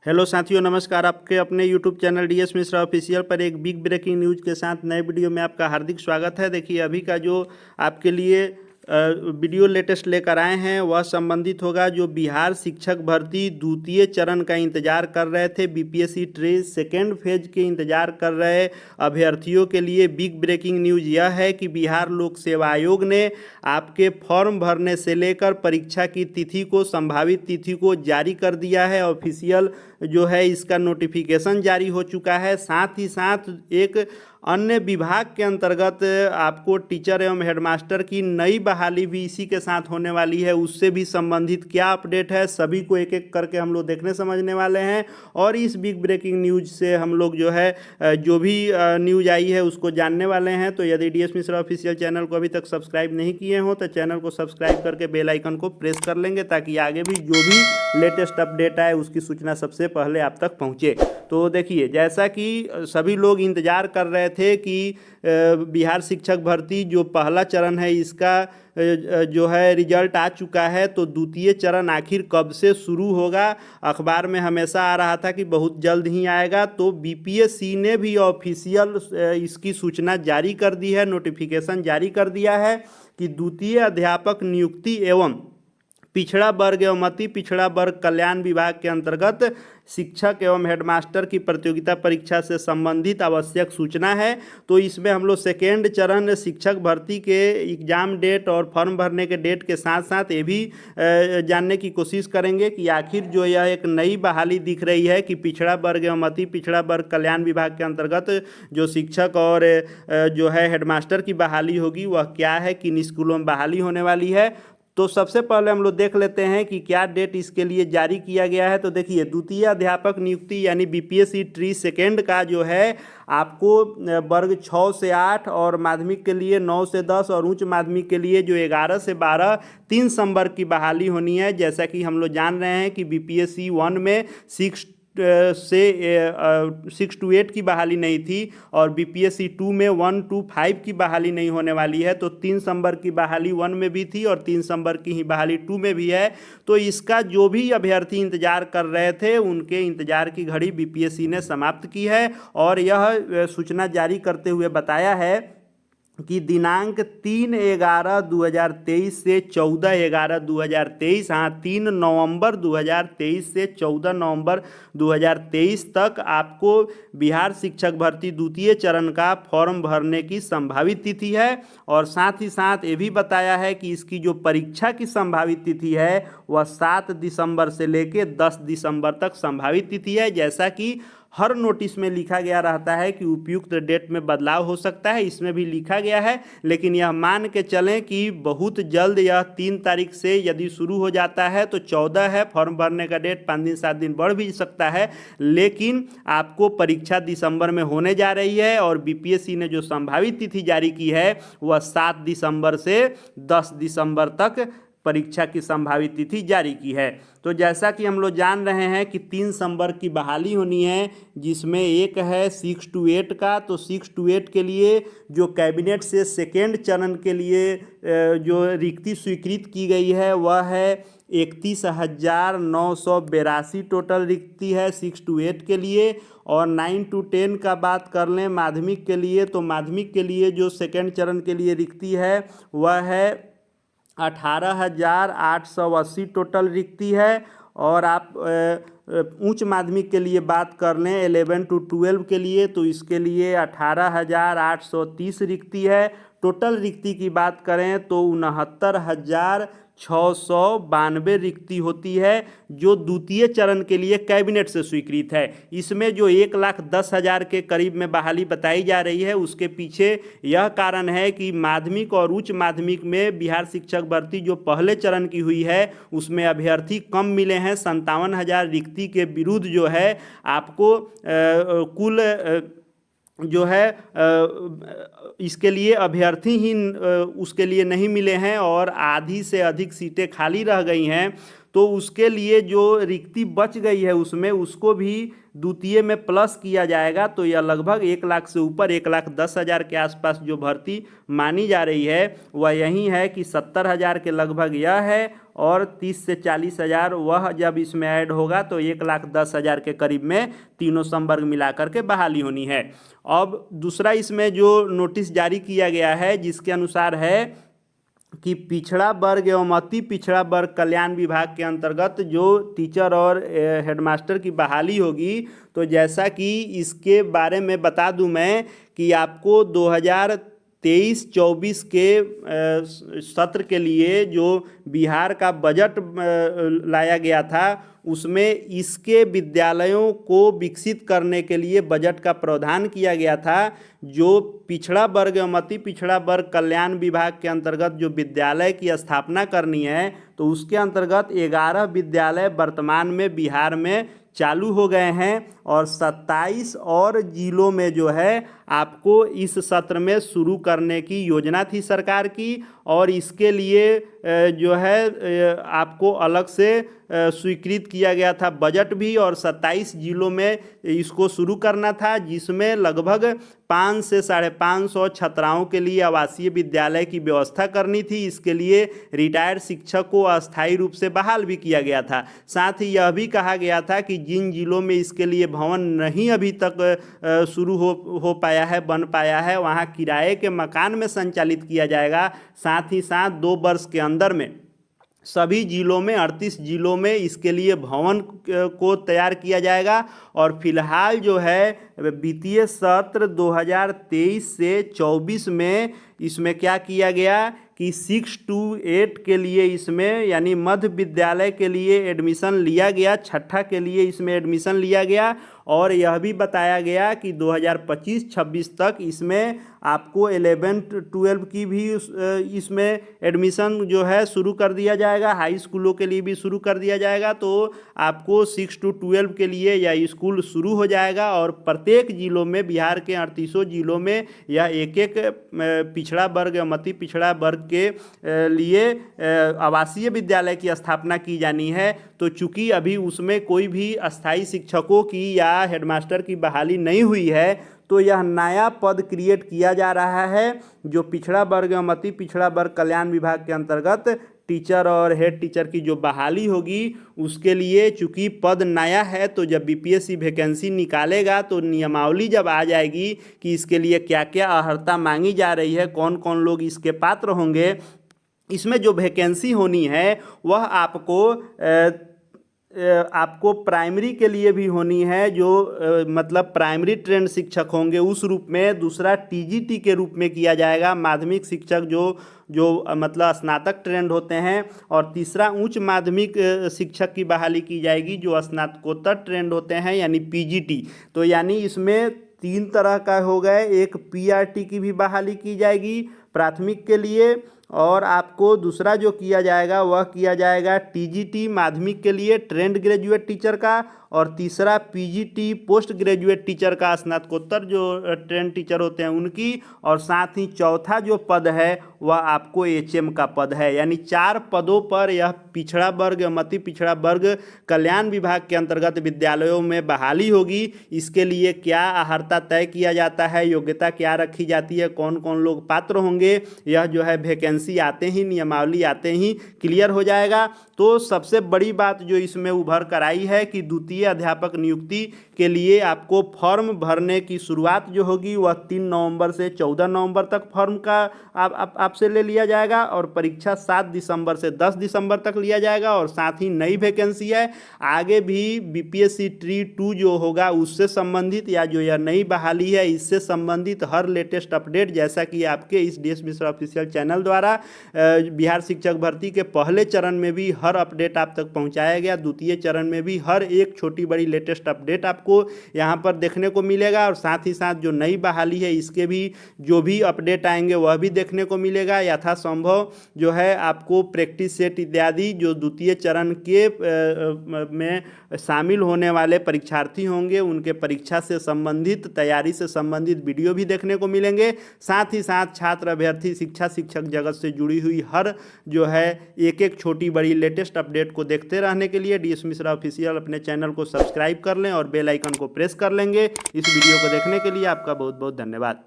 Hello साथियों, नमस्कार। आपके अपने YouTube channel DS Mishra official पर एक बिग ब्रेकिंग न्यूज़ के साथ नए वीडियो में आपका हार्दिक स्वागत है। देखिए, अभी का जो आपके लिए वीडियो लेटेस्ट लेकर आए हैं वह संबंधित होगा जो बिहार शिक्षक भर्ती द्वितीय चरण का इंतजार कर रहे थे, बीपीएससी ट्रेड सेकेंड फेज के इंतजार कर रहे अभ्यर्थियों के लिए बिग ब्रेकिंग न्यूज़ यह है कि बिहार लोक सेवा आयोग ने आपके फॉर्म भरने से लेकर परीक्षा की तिथि को, संभावित तिथि को जारी कर दिया है। ऑफिशियल जो है इसका नोटिफिकेशन जारी हो चुका है। साथ ही साथ एक अन्य विभाग के अंतर्गत आपको टीचर एवं हेडमास्टर की नई बहाली भी इसी के साथ होने वाली है। उससे भी संबंधित क्या अपडेट है, सभी को एक एक करके हम लोग देखने समझने वाले हैं। और इस बिग ब्रेकिंग न्यूज़ से हम लोग जो है जो भी न्यूज़ आई है उसको जानने वाले हैं। तो यदि डीएस मिश्रा ऑफिशियल चैनल को अभी तक सब्सक्राइब नहीं किए हो तो चैनल को सब्सक्राइब करके बेल आइकन को प्रेस कर लेंगे, ताकि आगे भी जो भी लेटेस्ट अपडेट आए उसकी सूचना सबसे पहले आप तक पहुँचे। तो देखिए, जैसा कि सभी लोग इंतज़ार कर रहे थे कि बिहार शिक्षक भर्ती जो पहला चरण है इसका जो है रिजल्ट आ चुका है, तो द्वितीय चरण आखिर कब से शुरू होगा। अखबार में हमेशा आ रहा था कि बहुत जल्द ही आएगा, तो बीपीएससी ने भी ऑफिशियल इसकी सूचना जारी कर दी है, नोटिफिकेशन जारी कर दिया है कि द्वितीय अध्यापक नियुक्ति एवं पिछड़ा वर्ग एवं अति पिछड़ा वर्ग कल्याण विभाग के अंतर्गत शिक्षक एवं हेडमास्टर की प्रतियोगिता परीक्षा से संबंधित आवश्यक सूचना है। तो इसमें हम लोग सेकेंड चरण शिक्षक भर्ती के एग्ज़ाम डेट और फॉर्म भरने के डेट के साथ साथ ये भी जानने की कोशिश करेंगे कि आखिर जो यह एक नई बहाली दिख रही है कि पिछड़ा वर्ग एवं अति पिछड़ा वर्ग कल्याण विभाग के अंतर्गत जो शिक्षक और जो है हेडमास्टर की बहाली होगी वह क्या है, किन स्कूलों में बहाली होने वाली है। तो सबसे पहले हम लोग देख लेते हैं कि क्या डेट इसके लिए जारी किया गया है। तो देखिए, द्वितीय अध्यापक नियुक्ति यानी बीपीएससी ट्री सेकेंड का जो है आपको वर्ग 6 से 8 और माध्यमिक के लिए 9 से 10 और उच्च माध्यमिक के लिए जो 11 से 12 3 संवर्ग की बहाली होनी है। जैसा कि हम लोग जान रहे हैं कि बीपीएससी 1 में 6 to 8 की बहाली नहीं थी और बीपीएससी 2 में 1 to 5 की बहाली नहीं होने वाली है। तो 3 संवर्ग की बहाली 1 में भी थी और 3 संवर्ग की ही बहाली 2 में भी है। तो इसका जो भी अभ्यर्थी इंतजार कर रहे थे उनके इंतजार की घड़ी बीपीएससी ने समाप्त की है और यह सूचना जारी करते हुए बताया है कि दिनांक 3/11/2023 से 14/11/2023, हाँ 3 नवंबर 2023 से 14 नवंबर 2023 तक आपको बिहार शिक्षक भर्ती द्वितीय चरण का फॉर्म भरने की संभावित तिथि है। और साथ ही साथ ये भी बताया है कि इसकी जो परीक्षा की संभावित तिथि है वह 7 दिसंबर से लेकर 10 दिसंबर तक संभावित तिथि है। जैसा कि हर नोटिस में लिखा गया रहता है कि उपयुक्त डेट में बदलाव हो सकता है, इसमें भी लिखा गया है। लेकिन यह मान के चलें कि बहुत जल्द यह 3 तारीख से यदि शुरू हो जाता है तो 14 है, फॉर्म भरने का डेट 5 दिन 7 दिन बढ़ भी सकता है। लेकिन आपको परीक्षा दिसंबर में होने जा रही है और बीपीएससी ने जो संभावित तिथि जारी की है वह 7 दिसंबर से 10 दिसंबर तक परीक्षा की संभावित तिथि जारी की है। तो जैसा कि हम लोग जान रहे हैं कि 3 संवर्ग की बहाली होनी है, जिसमें एक है 6 to 8 का। तो 6 to 8 के लिए जो कैबिनेट से सेकेंड चरण के लिए जो रिक्ति स्वीकृत की गई है वह है 31,982 टोटल रिक्ति है 6 to 8 के लिए। और 9 to 10 का बात कर लें माध्यमिक के लिए, तो माध्यमिक के लिए जो सेकेंड चरण के लिए रिक्ति है वह है 18,880 टोटल रिक्ति है। और आप उच्च माध्यमिक के लिए बात कर लें 11 to 12 के लिए, तो इसके लिए 18,830 रिक्ति है। टोटल रिक्ति की बात करें तो 69,692 रिक्ति होती है जो द्वितीय चरण के लिए कैबिनेट से स्वीकृत है। इसमें जो 1,10,000 के करीब में बहाली बताई जा रही है उसके पीछे यह कारण है कि माध्यमिक और उच्च माध्यमिक में बिहार शिक्षक भर्ती जो पहले चरण की हुई है उसमें अभ्यर्थी कम मिले हैं। 57,000 रिक्ति के विरुद्ध जो है आपको कुल जो है इसके लिए अभ्यर्थी ही उसके लिए नहीं मिले हैं और आधी से अधिक सीटें खाली रह गई हैं। तो उसके लिए जो रिक्ति बच गई है उसमें उसको भी द्वितीय में प्लस किया जाएगा। तो यह लगभग 1 लाख से ऊपर 1,10,000 के आसपास जो भर्ती मानी जा रही है वह यही है कि 70,000 के लगभग यह है, और 30 से 40,000 वह जब इसमें ऐड होगा तो 1,10,000 के करीब में तीनों संवर्ग मिलाकर के बहाली होनी है। अब दूसरा इसमें जो नोटिस जारी किया गया है जिसके अनुसार है कि पिछड़ा वर्ग एवं अति पिछड़ा वर्ग कल्याण विभाग के अंतर्गत जो टीचर और हेडमास्टर की बहाली होगी, तो जैसा कि इसके बारे में बता दूं मैं कि आपको 2023-24 के सत्र के लिए जो बिहार का बजट लाया गया था उसमें इसके विद्यालयों को विकसित करने के लिए बजट का प्रावधान किया गया था। जो पिछड़ा वर्ग एवं अति पिछड़ा वर्ग कल्याण विभाग के अंतर्गत जो विद्यालय की स्थापना करनी है तो उसके अंतर्गत 11 विद्यालय वर्तमान में बिहार में चालू हो गए हैं, और 27 और जिलों में जो है आपको इस सत्र में शुरू करने की योजना थी सरकार की, और इसके लिए जो है आपको अलग से स्वीकृत किया गया था बजट भी, और 27 जिलों में इसको शुरू करना था, जिसमें लगभग 500 से 550 छात्राओं के लिए आवासीय विद्यालय की व्यवस्था करनी थी। इसके लिए रिटायर्ड शिक्षक को अस्थायी रूप से बहाल भी किया गया था। साथ ही यह भी कहा गया था कि जिन जिलों में इसके लिए भवन नहीं अभी तक शुरू हो पाया है, बन पाया है, वहाँ किराए के मकान में संचालित किया जाएगा। साथ ही साथ 2 वर्ष के अंदर में सभी जिलों में 38 जिलों में इसके लिए भवन को तैयार किया जाएगा। और फिलहाल जो है वित्तीय सत्र 2023 से 24 में इसमें क्या किया गया कि 6 to 8 के लिए इसमें यानी मध्य विद्यालय के लिए एडमिशन लिया गया, छठा के लिए इसमें एडमिशन लिया गया, और यह भी बताया गया कि 2025-26 तक इसमें आपको 11-12 की भी इसमें एडमिशन जो है शुरू कर दिया जाएगा, हाई स्कूलों के लिए भी शुरू कर दिया जाएगा। तो आपको 6 to 12 के लिए यह स्कूल शुरू हो जाएगा, और प्रत्येक जिलों में बिहार के 38 जिलों में यह एक पिछड़ा वर्ग या अति पिछड़ा वर्ग के लिए आवासीय विद्यालय की स्थापना की जानी है। तो चूंकि अभी उसमें कोई भी अस्थायी शिक्षकों की या हेडमास्टर की बहाली नहीं हुई है, तो यह नया पद क्रिएट किया जा रहा है जो पिछड़ा वर्ग एवं अति पिछड़ा वर्ग कल्याण विभाग के अंतर्गत टीचर और हेड टीचर की जो बहाली होगी उसके लिए। चूंकि पद नया है तो जब बीपीएससी वैकेंसी निकालेगा तो नियमावली जब आ जाएगी कि इसके लिए क्या क्या अर्हता मांगी जा रही है, कौन कौन लोग इसके पात्र होंगे, इसमें जो वैकेंसी होनी है वह आपको प्राइमरी के लिए भी होनी है, जो मतलब प्राइमरी ट्रेंड शिक्षक होंगे उस रूप में। दूसरा टीजीटी के रूप में किया जाएगा, माध्यमिक शिक्षक जो मतलब स्नातक ट्रेंड होते हैं। और तीसरा उच्च माध्यमिक शिक्षक की बहाली की जाएगी जो स्नातकोत्तर ट्रेंड होते हैं यानी पीजीटी। तो यानी इसमें 3 तरह का हो गए, एक पीआरटी की भी बहाली की जाएगी प्राथमिक के लिए, और आपको दूसरा जो किया जाएगा वह किया जाएगा टीजीटी माध्यमिक के लिए ट्रेंड ग्रेजुएट टीचर का, और तीसरा पीजीटी पोस्ट ग्रेजुएट टीचर का स्नातकोत्तर जो ट्रेंड टीचर होते हैं उनकी, और साथ ही चौथा जो पद है वह आपको एचएम का पद है। यानी 4 पदों पर यह पिछड़ा वर्ग एवं अति पिछड़ा वर्ग कल्याण विभाग के अंतर्गत विद्यालयों में बहाली होगी। इसके लिए क्या अर्हता तय किया जाता है, योग्यता क्या रखी जाती है, कौन कौन लोग पात्र होंगे, यह जो है वैकेंसी आते ही, नियमावली आते ही क्लियर हो जाएगा। तो सबसे बड़ी बात जो इसमें उभर कर आई है कि द्वितीय अध्यापक नियुक्ति के लिए आपको फॉर्म भरने की शुरुआत जो होगी वह 3 नवंबर से 14 नवंबर तक फॉर्म का आपसे ले लिया जाएगा, और परीक्षा 7 दिसंबर से 10 दिसंबर तक लिया जाएगा। और साथ ही नई वैकेंसी है, आगे भी बीपीएससी ट्री 2 जो होगा उससे संबंधित या जो यह नई बहाली है इससे संबंधित हर लेटेस्ट अपडेट, जैसा कि आपके इस डीएस मिश्रा ऑफिशियल चैनल द्वारा बिहार शिक्षक भर्ती के पहले चरण में भी हर अपडेट आप तक पहुंचाया गया, द्वितीय चरण में भी हर एक छोटी बड़ी लेटेस्ट अपडेट आपको यहां पर देखने को मिलेगा। और साथ ही साथ जो नई बहाली है इसके भी जो भी अपडेट आएंगे वह भी देखने को मिलेगा। यथासंभव जो है आपको प्रैक्टिस सेट इत्यादि जो द्वितीय चरण के में शामिल होने वाले परीक्षार्थी होंगे उनके परीक्षा से संबंधित, तैयारी से संबंधित वीडियो भी देखने को मिलेंगे। साथ ही साथ छात्र, अभ्यर्थी, शिक्षक जगत से जुड़ी हुई हर जो है एक एक छोटी बड़ी लेटेस्ट अपडेट को देखते रहने के लिए DS मिश्रा ऑफिशियल अपने चैनल को सब्सक्राइब कर लें और बेल आइकन को प्रेस कर लेंगे। इस वीडियो को देखने के लिए आपका बहुत बहुत धन्यवाद।